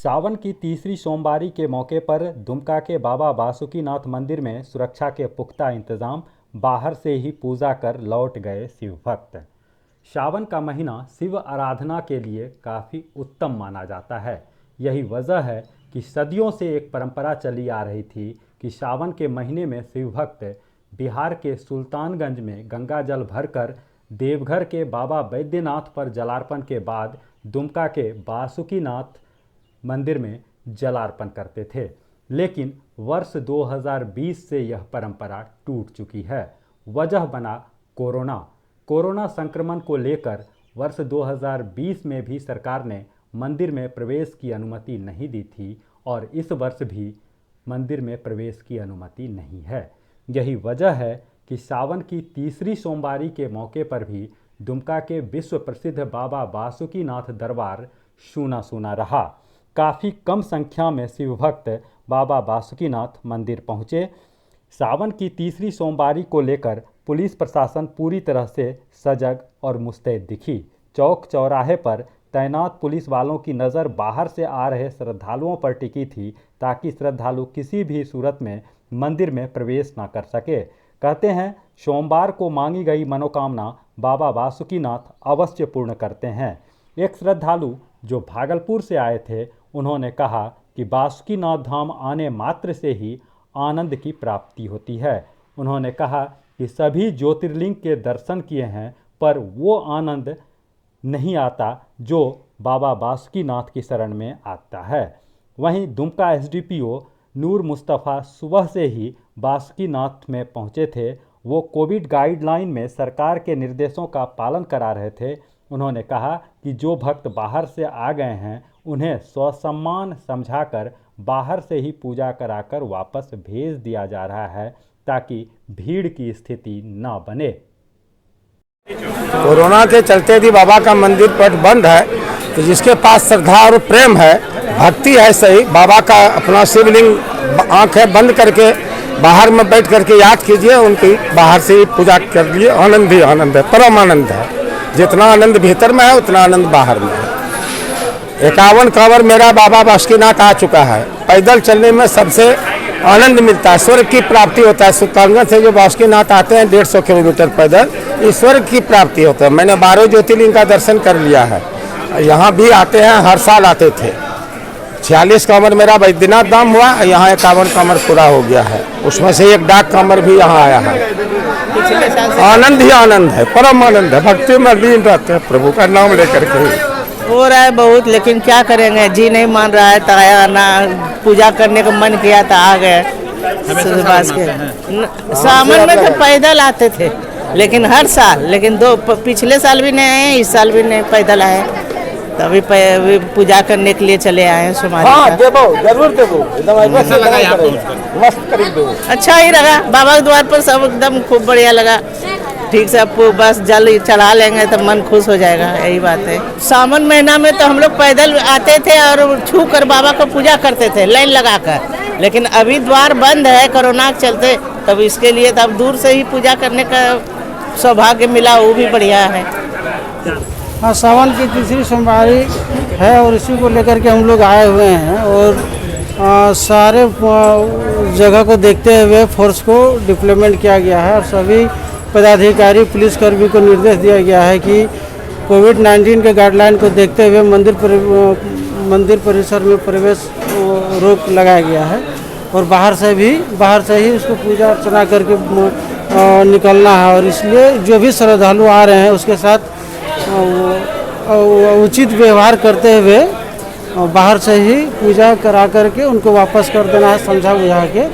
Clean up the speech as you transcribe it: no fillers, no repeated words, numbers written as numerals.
सावन की तीसरी सोमवारी के मौके पर दुमका के बाबा बासुकीनाथ मंदिर में सुरक्षा के पुख्ता इंतजाम, बाहर से ही पूजा कर लौट गए शिव भक्त। सावन का महीना शिव आराधना के लिए काफ़ी उत्तम माना जाता है। यही वजह है कि सदियों से एक परंपरा चली आ रही थी कि सावन के महीने में शिव भक्त बिहार के सुल्तानगंज में गंगा जल भरकर देवघर के बाबा बैद्यनाथ पर जलार्पण के बाद दुमका के बासुकीनाथ मंदिर में जलार्पण करते थे। लेकिन वर्ष 2020 से यह परंपरा टूट चुकी है। वजह बना कोरोना संक्रमण को लेकर वर्ष 2020 में भी सरकार ने मंदिर में प्रवेश की अनुमति नहीं दी थी और इस वर्ष भी मंदिर में प्रवेश की अनुमति नहीं है। यही वजह है कि सावन की तीसरी सोमवारी के मौके पर भी दुमका के विश्व प्रसिद्ध बाबा बासुकीनाथ दरबार सूना सूना रहा। काफ़ी कम संख्या में शिव भक्त बाबा बासुकीनाथ मंदिर पहुँचे। सावन की तीसरी सोमवारी को लेकर पुलिस प्रशासन पूरी तरह से सजग और मुस्तैद दिखी। चौक चौराहे पर तैनात पुलिस वालों की नज़र बाहर से आ रहे श्रद्धालुओं पर टिकी थी ताकि श्रद्धालु किसी भी सूरत में मंदिर में प्रवेश न कर सके। कहते हैं सोमवार को मांगी गई मनोकामना बाबा बासुकीनाथ अवश्य पूर्ण करते हैं। एक श्रद्धालु जो भागलपुर से आए थे, उन्होंने कहा कि बासुकीनाथ धाम आने मात्र से ही आनंद की प्राप्ति होती है। उन्होंने कहा कि सभी ज्योतिर्लिंग के दर्शन किए हैं पर वो आनंद नहीं आता जो बाबा बासुकीनाथ की शरण में आता है। वहीं दुमका एसडीपीओ नूर मुस्तफ़ा सुबह से ही बासुकीनाथ में पहुंचे थे। वो कोविड गाइडलाइन में सरकार के निर्देशों का पालन करा रहे थे। उन्होंने कहा कि जो भक्त बाहर से आ गए हैं उन्हें स्वसम्मान समझाकर बाहर से ही पूजा कराकर वापस भेज दिया जा रहा है ताकि भीड़ की स्थिति न बने। कोरोना के चलते यदि बाबा का मंदिर पट बंद है तो जिसके पास श्रद्धा और प्रेम है, भक्ति है, सही बाबा का अपना शिवलिंग आंखें बंद करके बाहर में बैठ करके याद कीजिए, उनकी बाहर से ही पूजा कर लिए। आनंद ही आनंद है, परम आनंद है। जितना आनंद भीतर में है उतना आनंद बाहर में है। 51 कांवर मेरा बाबा बासुकीनाथ आ चुका है। पैदल चलने में सबसे आनंद मिलता है, स्वर्ग की प्राप्ति होता है। सुल्तानगंज से जो बासुकीनाथ आते हैं 150 किलोमीटर पैदल, इस स्वर्ग की प्राप्ति होता है। मैंने 12 ज्योतिर्लिंग का दर्शन कर लिया है। यहाँ भी आते हैं, हर साल आते थे। 46 कांवर मेरा बैद्यनाथ धाम हुआ, यहाँ 51 कांवर पूरा हो गया है। उसमें से एक डाक कांवर भी यहाँ आया है। आनंद ही आनंद है, परम आनंद है। भक्ति में लीन रहते हैं, प्रभु का नाम लेकर के हो रहा है बहुत, लेकिन क्या करेंगे, जी नहीं मान रहा है तो आया ना, पूजा करने का मन किया तो आ गए। सावन में तो पैदल आते थे लेकिन हर साल, लेकिन पिछले साल भी नहीं आए, इस साल भी नहीं पैदल आए, तभी पूजा करने के लिए चले आए हैं। हाँ, देवो, जरूर देवो, मस्त करी दो। अच्छा ही लगा, बाबा के द्वार पर सब एकदम खूब बढ़िया लगा। ठीक से आपको बस जल चढ़ा लेंगे तो मन खुश हो जाएगा, यही बात है। सावन महीना में तो हम लोग पैदल आते थे और छू कर बाबा को पूजा करते थे लाइन लगाकर, लेकिन अभी द्वार बंद है कोरोना के चलते, तब इसके लिए तब दूर से ही पूजा करने का सौभाग्य मिला, वो भी बढ़िया है। हाँ, सावन की तीसरी सोमवारी है और इसी को लेकर के हम लोग आए हुए हैं और सारे जगह को देखते हुए फोर्स को डिप्लॉयमेंट किया गया है और सभी पदाधिकारी पुलिसकर्मी को निर्देश दिया गया है कि कोविड-19 के गाइडलाइन को देखते हुए मंदिर परिसर में प्रवेश रोक लगाया गया है और बाहर से ही उसको पूजा अर्चना करके निकलना है। और इसलिए जो भी श्रद्धालु आ रहे हैं उसके साथ उचित व्यवहार करते हुए बाहर से ही पूजा करा करके उनको वापस कर देना है, समझा बुझा के।